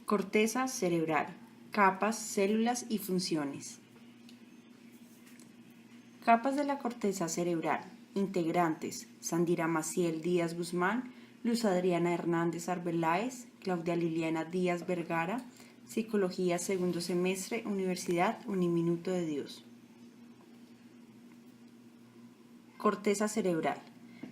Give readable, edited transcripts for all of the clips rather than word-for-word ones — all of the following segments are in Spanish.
Corteza cerebral, capas, células y funciones. Capas de la corteza cerebral, integrantes: Sandira Maciel Díaz Guzmán, Luz Adriana Hernández Arbeláez, Claudia Liliana Díaz Vergara, Psicología segundo semestre, Universidad Uniminuto de Dios. Corteza cerebral.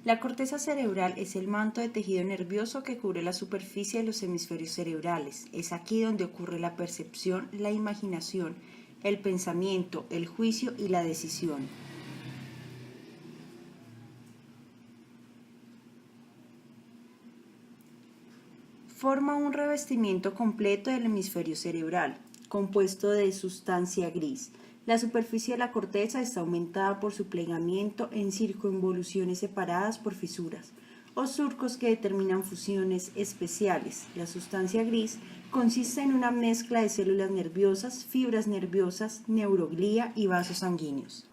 La corteza cerebral es el manto de tejido nervioso que cubre la superficie de los hemisferios cerebrales. Es aquí donde ocurre la percepción, la imaginación, el pensamiento, el juicio y la decisión. Forma un revestimiento completo del hemisferio cerebral, compuesto de sustancia gris. La superficie de la corteza está aumentada por su plegamiento en circunvoluciones separadas por fisuras o surcos que determinan fusiones especiales. La sustancia gris consiste en una mezcla de células nerviosas, fibras nerviosas, neuroglía y vasos sanguíneos.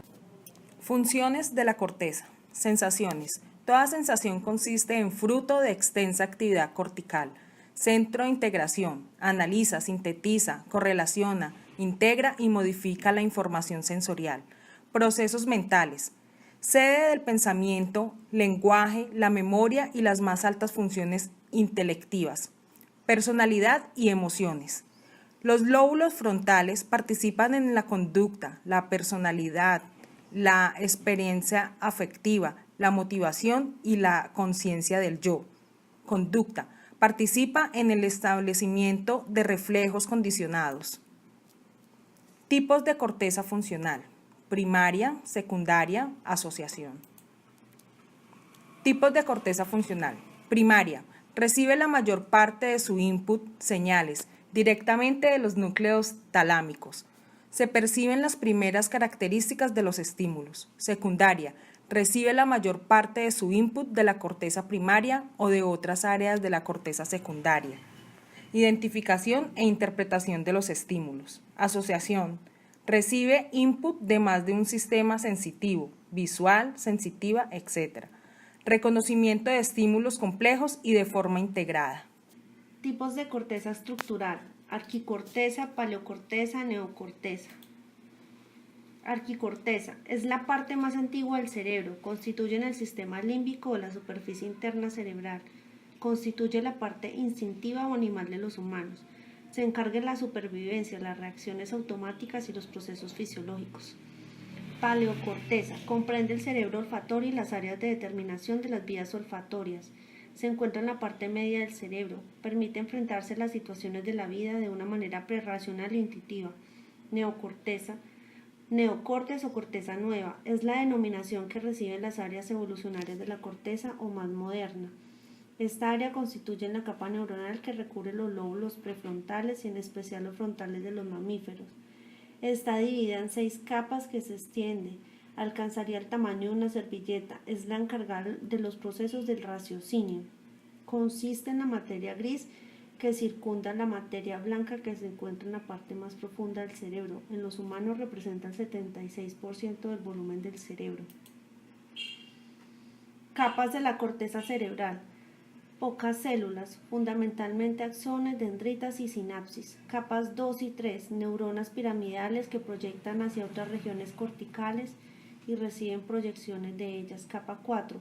Funciones de la corteza. Sensaciones. Toda sensación consiste en fruto de extensa actividad cortical. Centro de integración. Analiza, sintetiza, correlaciona, integra y modifica la información sensorial. Procesos mentales. Sede del pensamiento, lenguaje, la memoria y las más altas funciones intelectivas. Personalidad y emociones. Los lóbulos frontales participan en la conducta, la personalidad, la experiencia afectiva, la motivación y la conciencia del yo. Conducta. Participa en el establecimiento de reflejos condicionados. Tipos de corteza funcional: primaria, secundaria, asociación. Tipos de corteza funcional. Primaria. Recibe la mayor parte de su input, señales, directamente de los núcleos talámicos. Se perciben las primeras características de los estímulos. Secundaria. Recibe la mayor parte de su input de la corteza primaria o de otras áreas de la corteza secundaria. Identificación e interpretación de los estímulos. Asociación. Recibe input de más de un sistema sensitivo, visual, sensitiva, etc. Reconocimiento de estímulos complejos y de forma integrada. Tipos de corteza estructural: arquicorteza, paleocorteza, neocorteza. Arquicorteza es la parte más antigua del cerebro, constituye el sistema límbico o la superficie interna cerebral, constituye la parte instintiva o animal de los humanos, se encarga de la supervivencia, las reacciones automáticas y los procesos fisiológicos. Paleocorteza comprende el cerebro olfatorio y las áreas de determinación de las vías olfatorias. Se encuentra en la parte media del cerebro, permite enfrentarse a las situaciones de la vida de una manera prerracional e intuitiva. Neocorteza, neocortes o corteza nueva, es la denominación que reciben las áreas evolucionarias de la corteza o más moderna. Esta área constituye la capa neuronal que recubre los lóbulos prefrontales y en especial los frontales de los mamíferos. Está dividida en 6 capas que se extiende, alcanzaría el tamaño de una servilleta, es la encargada de los procesos del raciocinio. Consiste en la materia gris que circunda la materia blanca que se encuentra en la parte más profunda del cerebro. En los humanos representa el 76% del volumen del cerebro. Capas de la corteza cerebral. Pocas células, fundamentalmente axones, dendritas y sinapsis. Capas 2 y 3, neuronas piramidales que proyectan hacia otras regiones corticales y reciben proyecciones de ellas. Capa 4,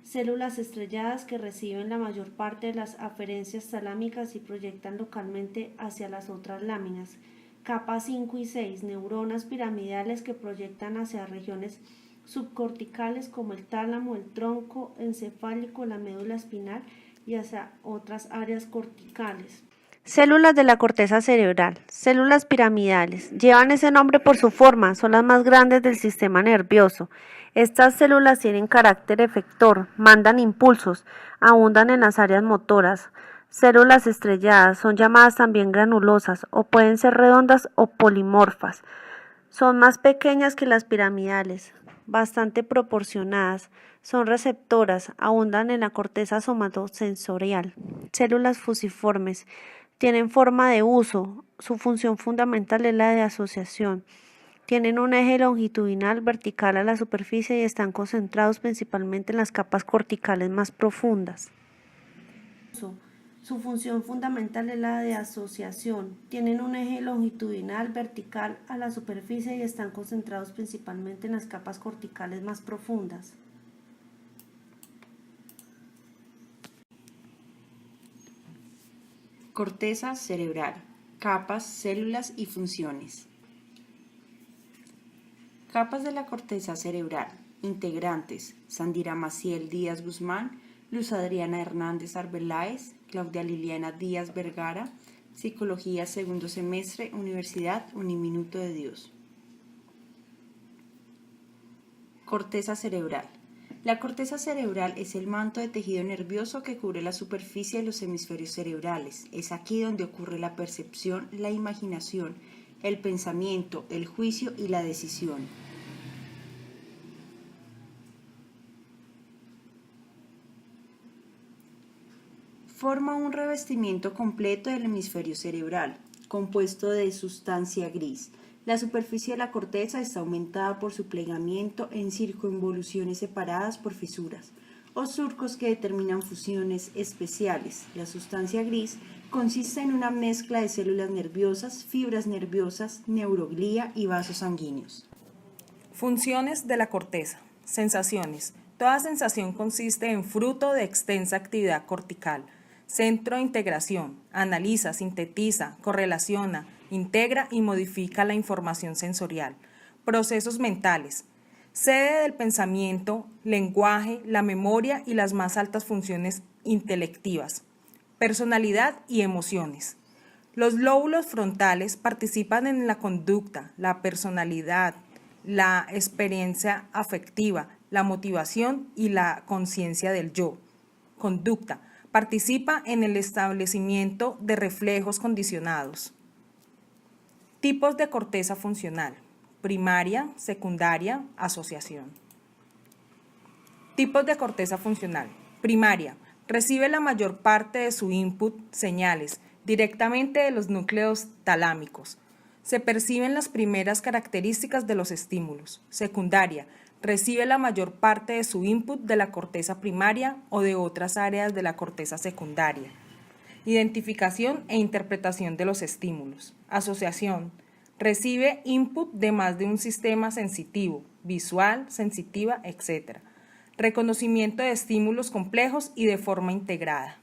células estrelladas que reciben la mayor parte de las aferencias talámicas y proyectan localmente hacia las otras láminas. Capa 5 y 6, neuronas piramidales que proyectan hacia regiones subcorticales como el tálamo, el tronco encefálico, la médula espinal y hacia otras áreas corticales. Células de la corteza cerebral. Células piramidales. Llevan ese nombre por su forma, son las más grandes del sistema nervioso. Estas células tienen carácter efector, mandan impulsos, abundan en las áreas motoras. Células estrelladas son llamadas también granulosas o pueden ser redondas o polimorfas. Son más pequeñas que las piramidales, bastante proporcionadas. Son receptoras, abundan en la corteza somatosensorial. Células fusiformes. Tienen forma de uso, su función fundamental es la de asociación. Tienen un eje longitudinal vertical a la superficie y están concentrados principalmente en las capas corticales más profundas. Su función fundamental es la de asociación. Tienen un eje longitudinal vertical a la superficie y están concentrados principalmente en las capas corticales más profundas. Corteza cerebral. Capas, células y funciones. Capas de la corteza cerebral. Integrantes: Sandira Maciel Díaz Guzmán, Luz Adriana Hernández Arbeláez, Claudia Liliana Díaz Vergara, Psicología, segundo semestre, Universidad Uniminuto de Dios. Corteza cerebral. La corteza cerebral es el manto de tejido nervioso que cubre la superficie de los hemisferios cerebrales. Es aquí donde ocurre la percepción, la imaginación, el pensamiento, el juicio y la decisión. Forma un revestimiento completo del hemisferio cerebral, compuesto de sustancia gris. La superficie de la corteza está aumentada por su plegamiento en circunvoluciones separadas por fisuras o surcos que determinan fusiones especiales. La sustancia gris consiste en una mezcla de células nerviosas, fibras nerviosas, neuroglía y vasos sanguíneos. Funciones de la corteza. Sensaciones. Toda sensación consiste en fruto de extensa actividad cortical. Centro de integración. Analiza, sintetiza, correlaciona, integra y modifica la información sensorial. Procesos mentales. Sede del pensamiento, lenguaje, la memoria y las más altas funciones intelectivas. Personalidad y emociones. Los lóbulos frontales participan en la conducta, la personalidad, la experiencia afectiva, la motivación y la conciencia del yo. Conducta. Participa en el establecimiento de reflejos condicionados. Tipos de corteza funcional: primaria, secundaria, asociación. Tipos de corteza funcional. Primaria. Recibe la mayor parte de su input, señales, directamente de los núcleos talámicos. Se perciben las primeras características de los estímulos. Secundaria. Recibe la mayor parte de su input de la corteza primaria o de otras áreas de la corteza secundaria. Identificación e interpretación de los estímulos. Asociación. Recibe input de más de un sistema sensitivo, visual, sensitiva, etc. Reconocimiento de estímulos complejos y de forma integrada.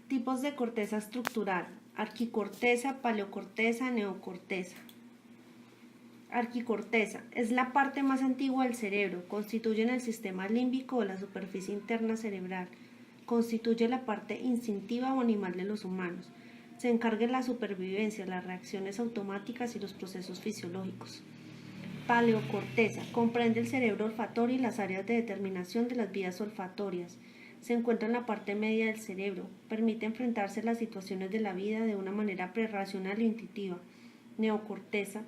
Tipos de corteza estructural: arquicorteza, paleocorteza, neocorteza. Arquicorteza es la parte más antigua del cerebro, constituye el sistema límbico o la superficie interna cerebral, constituye la parte instintiva o animal de los humanos, se encarga de la supervivencia, las reacciones automáticas y los procesos fisiológicos. Paleocorteza comprende el cerebro olfatorio y las áreas de determinación de las vías olfatorias, se encuentra en la parte media del cerebro, permite enfrentarse a las situaciones de la vida de una manera prerracional e intuitiva. Neocorteza,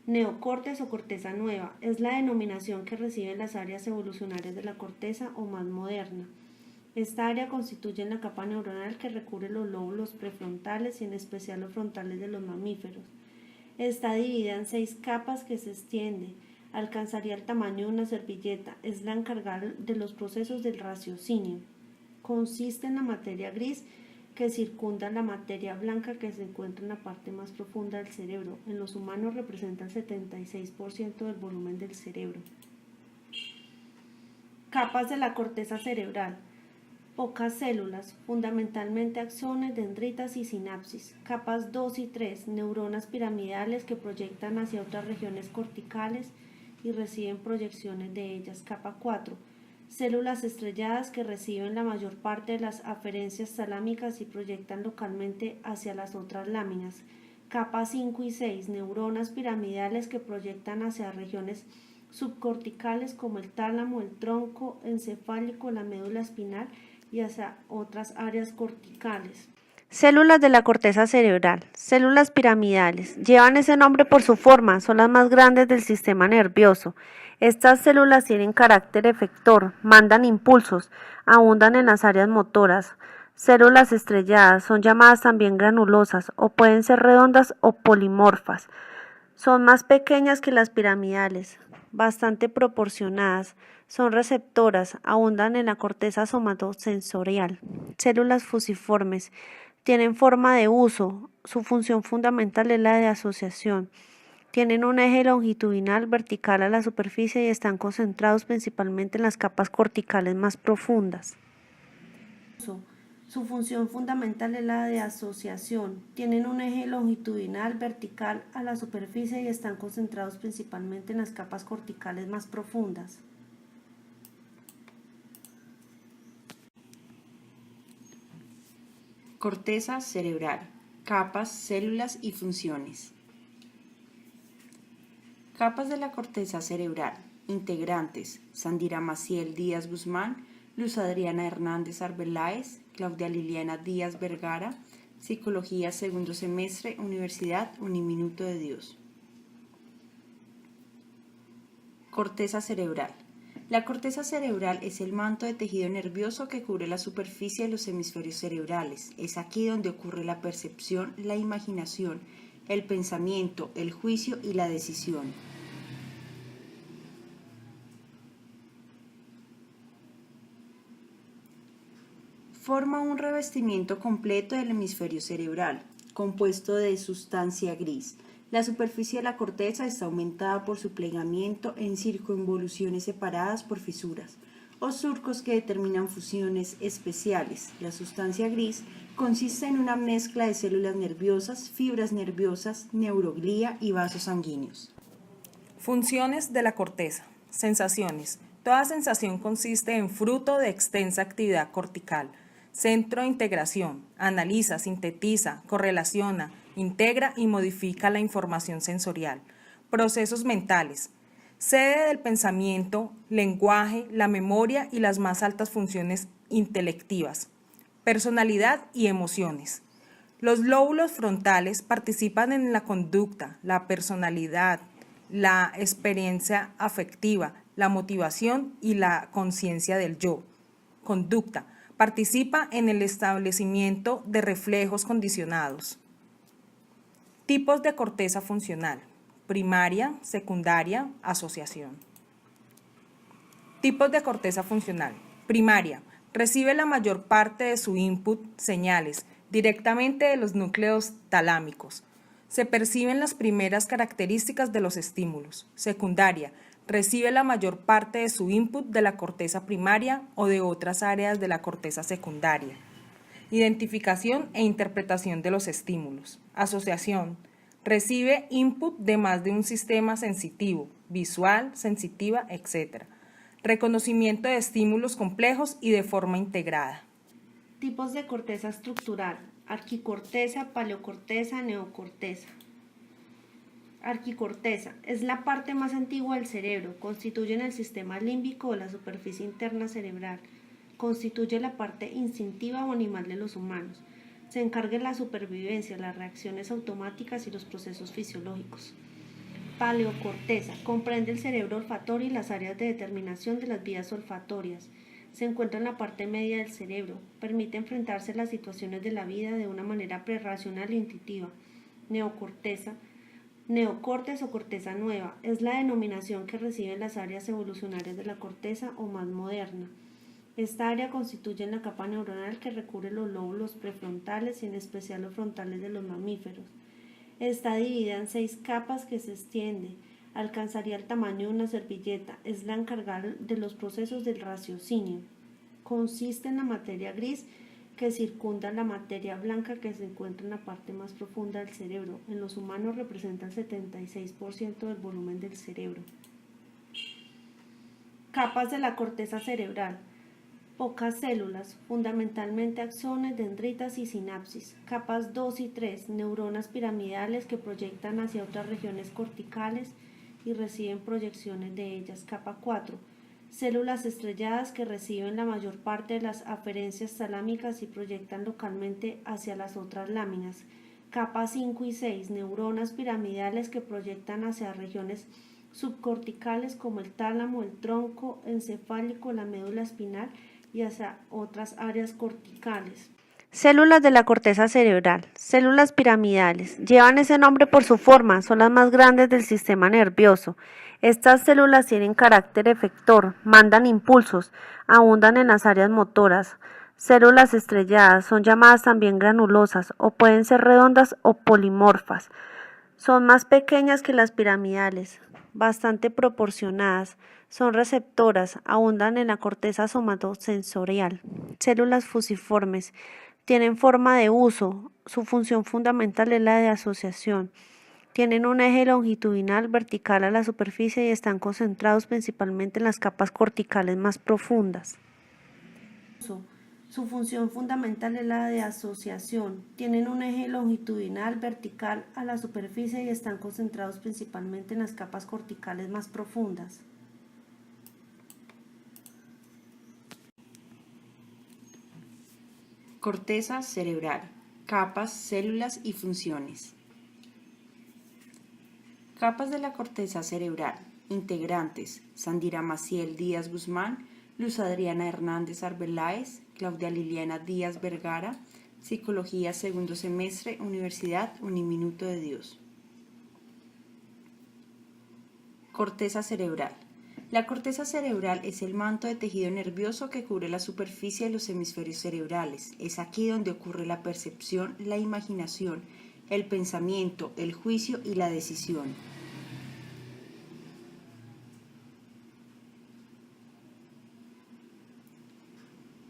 neocortes o corteza nueva, es la denominación que reciben las áreas evolucionarias de la corteza o más moderna. Esta área constituye la capa neuronal que recubre los lóbulos prefrontales y en especial los frontales de los mamíferos. Está dividida en 6 capas que se extiende, alcanzaría el tamaño de una servilleta, es la encargada de los procesos del raciocinio. Consiste en la materia gris que circunda la materia blanca que se encuentra en la parte más profunda del cerebro. En los humanos representa el 76% del volumen del cerebro. Capas de la corteza cerebral. Pocas células, fundamentalmente axones, dendritas y sinapsis. Capas 2 y 3, neuronas piramidales que proyectan hacia otras regiones corticales y reciben proyecciones de ellas. Capa 4, células estrelladas que reciben la mayor parte de las aferencias talámicas y proyectan localmente hacia las otras láminas. Capa 5 y 6, neuronas piramidales que proyectan hacia regiones subcorticales como el tálamo, el tronco encefálico, la médula espinal y hacia otras áreas corticales. Células de la corteza cerebral. Células piramidales. Llevan ese nombre por su forma, son las más grandes del sistema nervioso. Estas células tienen carácter efector, mandan impulsos, abundan en las áreas motoras. Células estrelladas son llamadas también granulosas o pueden ser redondas o polimorfas. Son más pequeñas que las piramidales, bastante proporcionadas. Son receptoras, abundan en la corteza somatosensorial. células fusiformes, tienen forma de uso, su función fundamental es la de asociación. Tienen un eje longitudinal vertical a la superficie y están concentrados principalmente en las capas corticales más profundas. Su función fundamental es la de asociación. Tienen un eje longitudinal vertical a la superficie y están concentrados principalmente en las capas corticales más profundas. Corteza cerebral. Capas, células y funciones. Capas de la corteza cerebral. Integrantes: Sandira Maciel Díaz Guzmán, Luz Adriana Hernández Arbeláez, Claudia Liliana Díaz Vergara, Psicología, segundo semestre, Universidad Uniminuto de Dios. Corteza cerebral. La corteza cerebral es el manto de tejido nervioso que cubre la superficie de los hemisferios cerebrales. Es aquí donde ocurre la percepción, la imaginación, el pensamiento, el juicio y la decisión. Forma un revestimiento completo del hemisferio cerebral, compuesto de sustancia gris. La superficie de la corteza está aumentada por su plegamiento en circunvoluciones separadas por fisuras o surcos que determinan fusiones especiales. La sustancia gris consiste en una mezcla de células nerviosas, fibras nerviosas, neuroglía y vasos sanguíneos. Funciones de la corteza. Sensaciones. Toda sensación consiste en fruto de extensa actividad cortical. Centro de integración. Analiza, sintetiza, correlaciona, integra y modifica la información sensorial. Procesos mentales. Sede del pensamiento, lenguaje, la memoria y las más altas funciones intelectivas. Personalidad y emociones. Los lóbulos frontales participan en la conducta, la personalidad, la experiencia afectiva, la motivación y la conciencia del yo. Conducta. Participa en el establecimiento de reflejos condicionados. Tipos de corteza funcional: primaria, secundaria, asociación. Tipos de corteza funcional. Primaria. Recibe la mayor parte de su input, señales, directamente de los núcleos talámicos. Se perciben las primeras características de los estímulos. Secundaria. Recibe la mayor parte de su input de la corteza primaria o de otras áreas de la corteza secundaria. Identificación e interpretación de los estímulos. Asociación. Recibe input de más de un sistema sensitivo, visual, sensitiva, etc. Reconocimiento de estímulos complejos y de forma integrada. Tipos de corteza estructural: arquicorteza, paleocorteza, neocorteza. Arquicorteza es la parte más antigua del cerebro, constituye el sistema límbico o la superficie interna cerebral, constituye la parte instintiva o animal de los humanos, se encarga de la supervivencia, las reacciones automáticas y los procesos fisiológicos. Paleocorteza comprende el cerebro olfatorio y las áreas de determinación de las vías olfatorias, se encuentra en la parte media del cerebro, permite enfrentarse a las situaciones de la vida de una manera prerracional e intuitiva. Neocorteza, neocortes o corteza nueva, es la denominación que reciben las áreas evolucionarias de la corteza o más moderna. Esta área constituye la capa neuronal que recubre los lóbulos prefrontales y en especial los frontales de los mamíferos. Está dividida en 6 capas que se extiende, alcanzaría el tamaño de una servilleta, es la encargada de los procesos del raciocinio. Consiste en la materia gris que circunda la materia blanca que se encuentra en la parte más profunda del cerebro. En los humanos representa el 76% del volumen del cerebro. Capas de la corteza cerebral. Pocas células, fundamentalmente axones, dendritas y sinapsis. Capas 2 y 3, neuronas piramidales que proyectan hacia otras regiones corticales y reciben proyecciones de ellas. Capa 4, células estrelladas que reciben la mayor parte de las aferencias talámicas y proyectan localmente hacia las otras láminas. Capa 5 y 6, neuronas piramidales que proyectan hacia regiones subcorticales como el tálamo, el tronco encefálico, la médula espinal y hacia otras áreas corticales. Células de la corteza cerebral. Células piramidales. Llevan ese nombre por su forma, son las más grandes del sistema nervioso. Estas células tienen carácter efector, mandan impulsos, abundan en las áreas motoras, Células estrelladas son llamadas también granulosas o pueden ser redondas o polimorfas. Son más pequeñas que las piramidales, bastante proporcionadas, son receptoras, abundan en la corteza somatosensorial. Células fusiformes, tienen forma de uso, su función fundamental es la de asociación. Tienen un eje longitudinal vertical a la superficie y están concentrados principalmente en las capas corticales más profundas. Su función fundamental es la de asociación. Tienen un eje longitudinal vertical a la superficie y están concentrados principalmente en las capas corticales más profundas. Corteza cerebral. Capas, células y funciones. Capas de la corteza cerebral. Integrantes: Sandira Maciel Díaz Guzmán, Luz Adriana Hernández Arbeláez, Claudia Liliana Díaz Vergara, Psicología segundo semestre, Universidad Uniminuto de Dios. Corteza cerebral. La corteza cerebral es el manto de tejido nervioso que cubre la superficie de los hemisferios cerebrales. Es aquí donde ocurre la percepción, la imaginación, el pensamiento, el juicio y la decisión.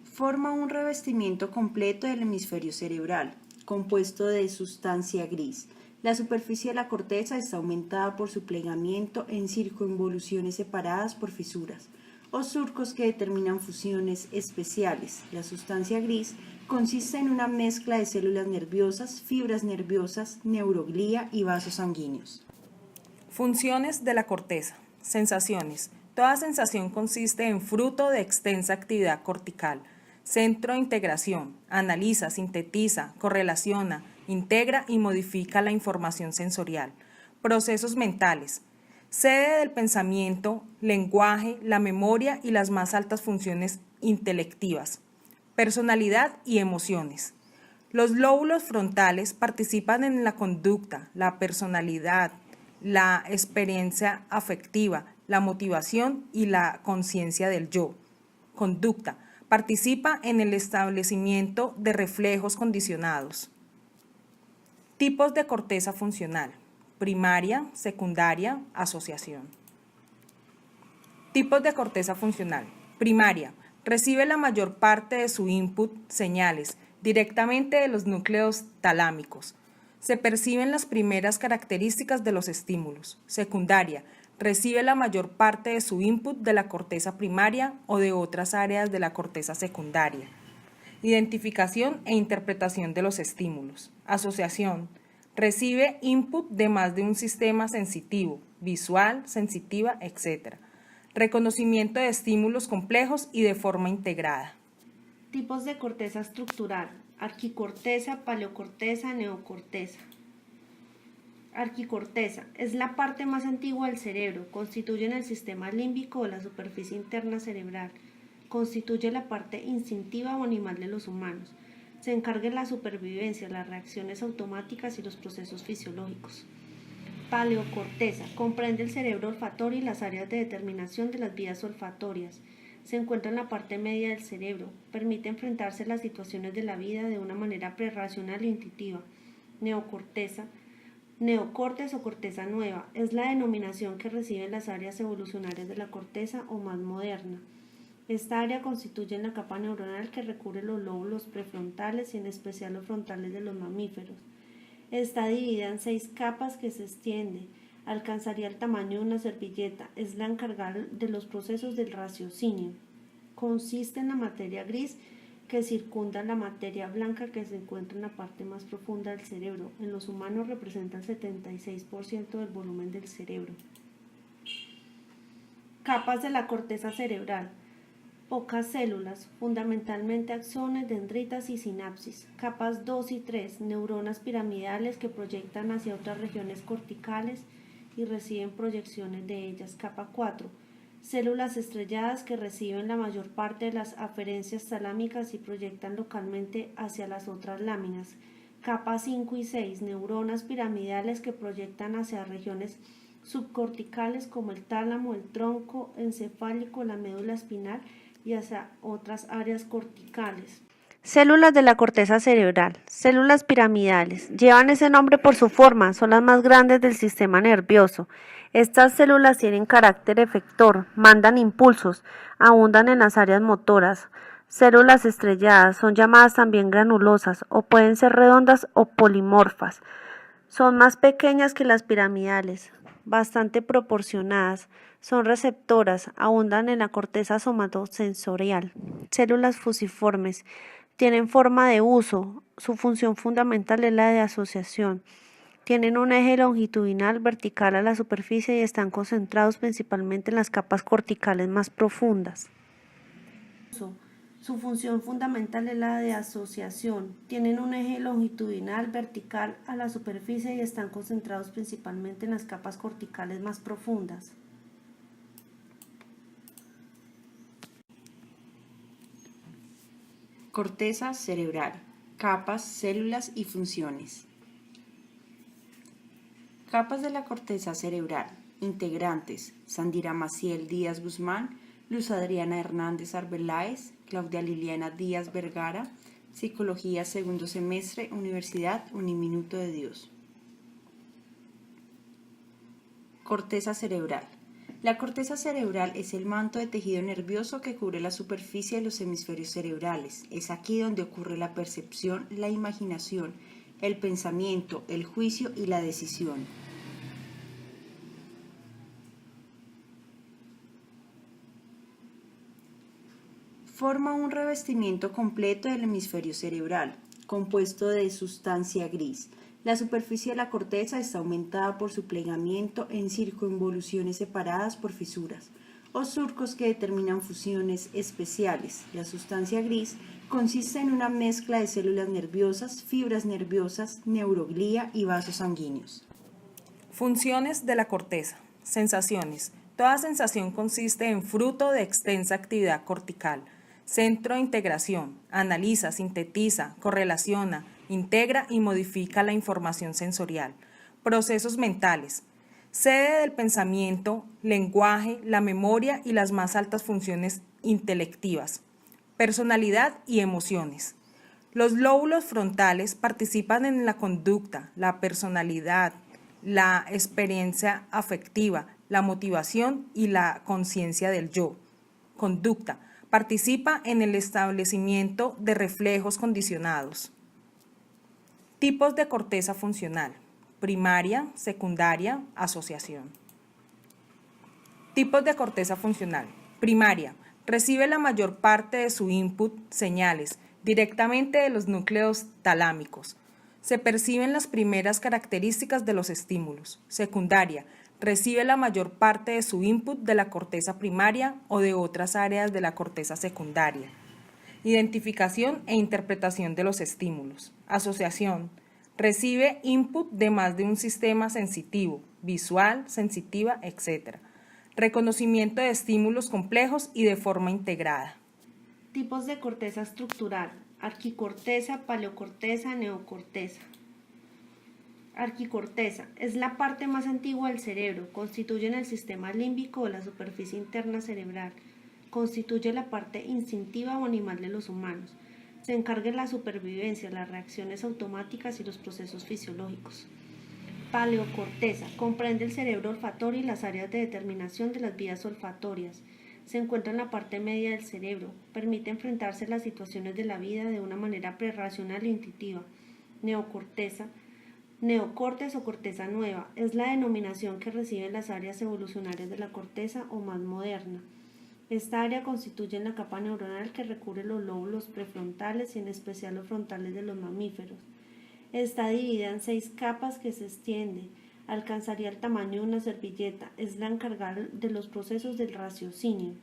Forma un revestimiento completo del hemisferio cerebral, compuesto de sustancia gris. La superficie de la corteza está aumentada por su plegamiento en circunvoluciones separadas por fisuras o surcos que determinan fusiones especiales. La sustancia gris consiste en una mezcla de células nerviosas, fibras nerviosas, neuroglía y vasos sanguíneos. Funciones de la corteza. Sensaciones. Toda sensación consiste en fruto de extensa actividad cortical. Centro de integración. Analiza, sintetiza, correlaciona, integra y modifica la información sensorial. Procesos mentales. Sede del pensamiento, lenguaje, la memoria y las más altas funciones intelectivas. Personalidad y emociones. Los lóbulos frontales participan en la conducta, la personalidad, la experiencia afectiva, la motivación y la conciencia del yo. Conducta. Participa en el establecimiento de reflejos condicionados. Tipos de corteza funcional: primaria, secundaria, asociación. Tipos de corteza funcional. Primaria. Recibe la mayor parte de su input, señales, directamente de los núcleos talámicos. Se perciben las primeras características de los estímulos. Secundaria. Recibe la mayor parte de su input de la corteza primaria o de otras áreas de la corteza secundaria. Identificación e interpretación de los estímulos. Asociación. Recibe input de más de un sistema sensitivo, visual, sensitiva, etc. Reconocimiento de estímulos complejos y de forma integrada. Tipos de corteza estructural: arquicorteza, paleocorteza, neocorteza. Arquicorteza es la parte más antigua del cerebro, constituye el sistema límbico o la superficie interna cerebral, constituye la parte instintiva o animal de los humanos, se encarga de la supervivencia, las reacciones automáticas y los procesos fisiológicos. Paleocorteza comprende el cerebro olfatorio y las áreas de determinación de las vías olfatorias. Se encuentra en la parte media del cerebro, permite enfrentarse a las situaciones de la vida de una manera prerracional e intuitiva. Neocorteza. Neocortes o corteza nueva es la denominación que reciben las áreas evolucionarias de la corteza o más moderna. Esta área constituye la capa neuronal que recubre los lóbulos prefrontales y en especial los frontales de los mamíferos. Está dividida en 6 capas que se extiende, alcanzaría el tamaño de una servilleta, es la encargada de los procesos del raciocinio. Consiste en la materia gris que circunda la materia blanca que se encuentra en la parte más profunda del cerebro. En los humanos representa el 76% del volumen del cerebro. Capas de la corteza cerebral. Pocas células, fundamentalmente axones, dendritas y sinapsis. Capas 2 y 3, neuronas piramidales que proyectan hacia otras regiones corticales y reciben proyecciones de ellas. Capa 4, células estrelladas que reciben la mayor parte de las aferencias talámicas y proyectan localmente hacia las otras láminas. Capa 5 y 6, neuronas piramidales que proyectan hacia regiones subcorticales como el tálamo, el tronco encefálico, la médula espinal y hacia otras áreas corticales. Células de la corteza cerebral, células piramidales, llevan ese nombre por su forma, son las más grandes del sistema nervioso. Estas células tienen carácter efector, mandan impulsos, abundan en las áreas motoras. Células estrelladas son llamadas también granulosas o pueden ser redondas o polimorfas. Son más pequeñas que las piramidales, bastante proporcionadas, son receptoras, abundan en la corteza somatosensorial. Células fusiformes, tienen forma de uso, su función fundamental es la de asociación. Tienen un eje longitudinal vertical a la superficie y están concentrados principalmente en las capas corticales más profundas. Su función fundamental es la de asociación. Tienen un eje longitudinal vertical a la superficie y están concentrados principalmente en las capas corticales más profundas. Corteza cerebral, capas, células y funciones. Capas de la corteza cerebral, integrantes: Sandira Maciel Díaz Guzmán, Luz Adriana Hernández Arbeláez, Claudia Liliana Díaz Vergara, Psicología segundo semestre, Universidad Uniminuto de Dios. Corteza cerebral. La corteza cerebral es el manto de tejido nervioso que cubre la superficie de los hemisferios cerebrales. Es aquí donde ocurre la percepción, la imaginación, el pensamiento, el juicio y la decisión. Forma un revestimiento completo del hemisferio cerebral, compuesto de sustancia gris. La superficie de la corteza está aumentada por su plegamiento en circunvoluciones separadas por fisuras o surcos que determinan fusiones especiales. La sustancia gris consiste en una mezcla de células nerviosas, fibras nerviosas, neuroglía y vasos sanguíneos. Funciones de la corteza. Sensaciones. Toda sensación consiste en fruto de extensa actividad cortical. Centro de integración. Analiza, sintetiza, correlaciona, integra y modifica la información sensorial. Procesos mentales. Sede del pensamiento, lenguaje, la memoria y las más altas funciones intelectivas. Personalidad y emociones. Los lóbulos frontales participan en la conducta, la personalidad, la experiencia afectiva, la motivación y la conciencia del yo. Conducta. Participa en el establecimiento de reflejos condicionados. Tipos de corteza funcional: primaria, secundaria, asociación. Tipos de corteza funcional. Primaria. Recibe la mayor parte de su input, señales, directamente de los núcleos talámicos. Se perciben las primeras características de los estímulos. Secundaria. Recibe la mayor parte de su input de la corteza primaria o de otras áreas de la corteza secundaria. Identificación e interpretación de los estímulos. Asociación. Recibe input de más de un sistema sensitivo, visual, sensitiva, etc. Reconocimiento de estímulos complejos y de forma integrada. Tipos de corteza estructural: arquicorteza, paleocorteza, neocorteza. Arquicorteza es la parte más antigua del cerebro, constituye el sistema límbico o la superficie interna cerebral, constituye la parte instintiva o animal de los humanos, se encarga de la supervivencia, las reacciones automáticas y los procesos fisiológicos. Paleocorteza comprende el cerebro olfatorio y las áreas de determinación de las vías olfatorias. Se encuentra en la parte media del cerebro, permite enfrentarse a las situaciones de la vida de una manera prerracional e intuitiva. Neocorteza. Neocortes o corteza nueva es la denominación que reciben las áreas evolucionarias de la corteza o más moderna. Esta área constituye la capa neuronal que recubre los lóbulos prefrontales y en especial los frontales de los mamíferos. Está dividida en 6 capas que se extiende, alcanzaría el tamaño de una servilleta, es la encargada de los procesos del raciocinio.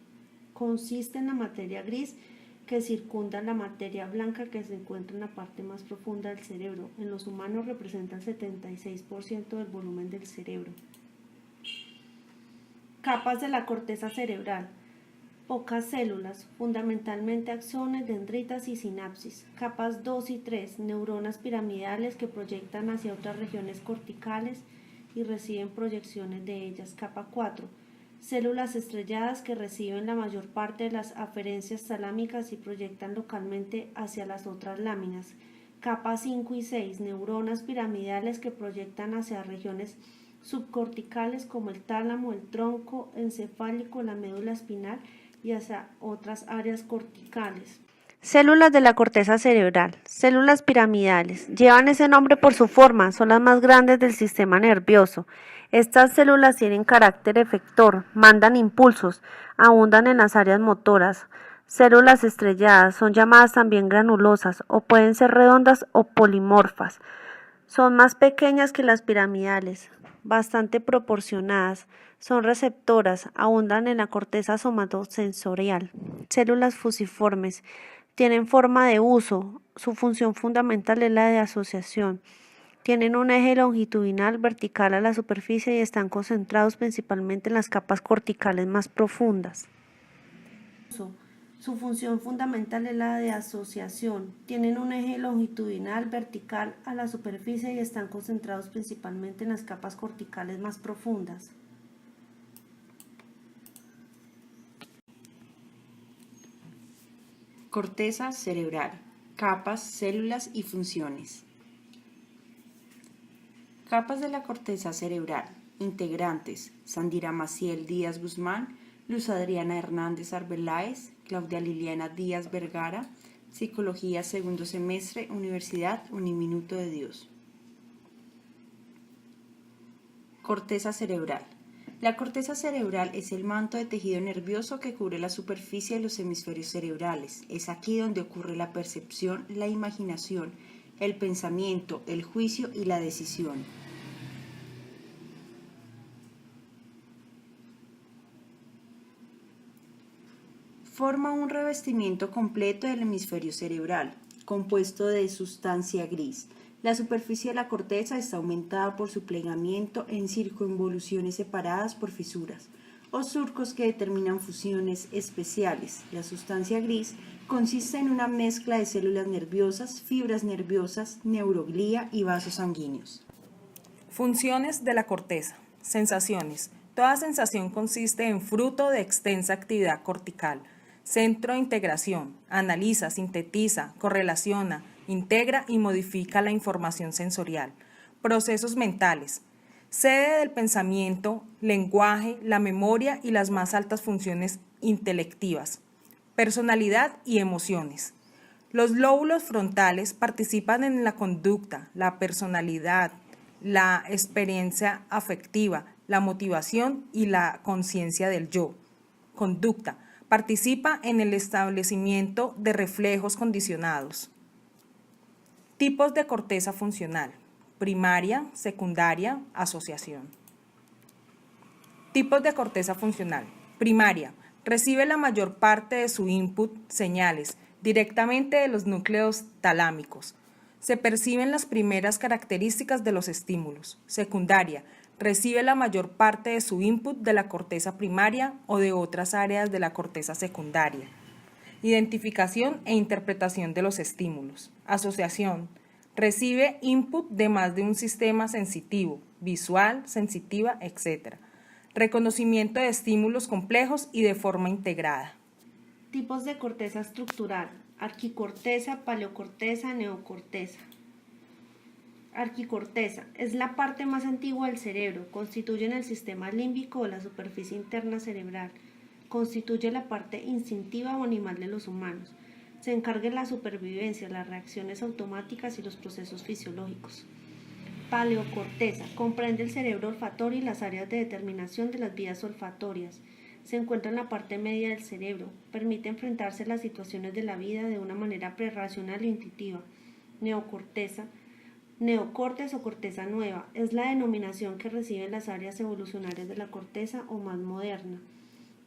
Consiste en la materia gris que circunda la materia blanca que se encuentra en la parte más profunda del cerebro. En los humanos representa el 76% del volumen del cerebro. Capas de la corteza cerebral. Pocas células, fundamentalmente axones, dendritas y sinapsis. Capas 2 y 3, neuronas piramidales que proyectan hacia otras regiones corticales y reciben proyecciones de ellas. Capa 4, Células estrelladas que reciben la mayor parte de las aferencias talámicas y proyectan localmente hacia las otras láminas. Capa 5 y 6, neuronas piramidales que proyectan hacia regiones subcorticales como el tálamo, el tronco encefálico, la médula espinal y hacia otras áreas corticales. Células de la corteza cerebral, células piramidales, llevan ese nombre por su forma, son las más grandes del sistema nervioso. Estas células tienen carácter efector, mandan impulsos, abundan en las áreas motoras. Células estrelladas son llamadas también granulosas o pueden ser redondas o polimorfas. Son más pequeñas que las piramidales, bastante proporcionadas, son receptoras, abundan en la corteza somatosensorial. Células fusiformes, tienen forma de uso, su función fundamental es la de asociación. Tienen un eje longitudinal vertical a la superficie y están concentrados principalmente en las capas corticales más profundas. Su función fundamental es la de asociación. Tienen un eje longitudinal vertical a la superficie y están concentrados principalmente en las capas corticales más profundas. Corteza cerebral, capas, células y funciones. Capas de la corteza cerebral, integrantes: Sandira Maciel Díaz Guzmán, Luz Adriana Hernández Arbeláez, Claudia Liliana Díaz Vergara, Psicología segundo semestre, Universidad Uniminuto de Dios. Corteza cerebral. La corteza cerebral es el manto de tejido nervioso que cubre la superficie de los hemisferios cerebrales. Es aquí donde ocurre la percepción, la imaginación, el pensamiento, el juicio y la decisión. Forma un revestimiento completo del hemisferio cerebral, compuesto de sustancia gris. La superficie de la corteza está aumentada por su plegamiento en circunvoluciones separadas por fisuras o surcos que determinan fusiones especiales. La sustancia gris consiste en una mezcla de células nerviosas, fibras nerviosas, neuroglía y vasos sanguíneos. Funciones de la corteza. Sensaciones. Toda sensación consiste en fruto de extensa actividad cortical. Centro de integración. Analiza, sintetiza, correlaciona, integra y modifica la información sensorial. Procesos mentales. Sede del pensamiento, lenguaje, la memoria y las más altas funciones intelectivas. Personalidad y emociones. Los lóbulos frontales participan en la conducta, la personalidad, la experiencia afectiva, la motivación y la conciencia del yo. Conducta. Participa en el establecimiento de reflejos condicionados. Tipos de corteza funcional: primaria, secundaria, asociación. Tipos de corteza funcional. Primaria. Recibe la mayor parte de su input, señales, directamente de los núcleos talámicos. Se perciben las primeras características de los estímulos. Secundaria. Recibe la mayor parte de su input de la corteza primaria o de otras áreas de la corteza secundaria. Identificación e interpretación de los estímulos. Asociación. Recibe input de más de un sistema sensitivo, visual, sensitiva, etc. Reconocimiento de estímulos complejos y de forma integrada. Tipos de corteza estructural: arquicorteza, paleocorteza, neocorteza. Arquicorteza es la parte más antigua del cerebro, constituye el sistema límbico o la superficie interna cerebral, constituye la parte instintiva o animal de los humanos, se encarga de la supervivencia, las reacciones automáticas y los procesos fisiológicos. Paleocorteza comprende el cerebro olfatorio y las áreas de determinación de las vías olfatorias. Se encuentra en la parte media del cerebro, permite enfrentarse a las situaciones de la vida de una manera prerracional e intuitiva. Neocorteza. Neocortes o corteza nueva es la denominación que reciben las áreas evolucionarias de la corteza o más moderna.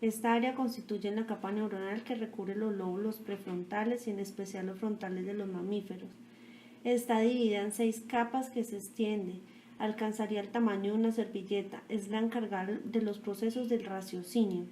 Esta área constituye la capa neuronal que recubre los lóbulos prefrontales y en especial los frontales de los mamíferos. Está dividida en 6 capas que se extiende, alcanzaría el tamaño de una servilleta, es la encargada de los procesos del raciocinio.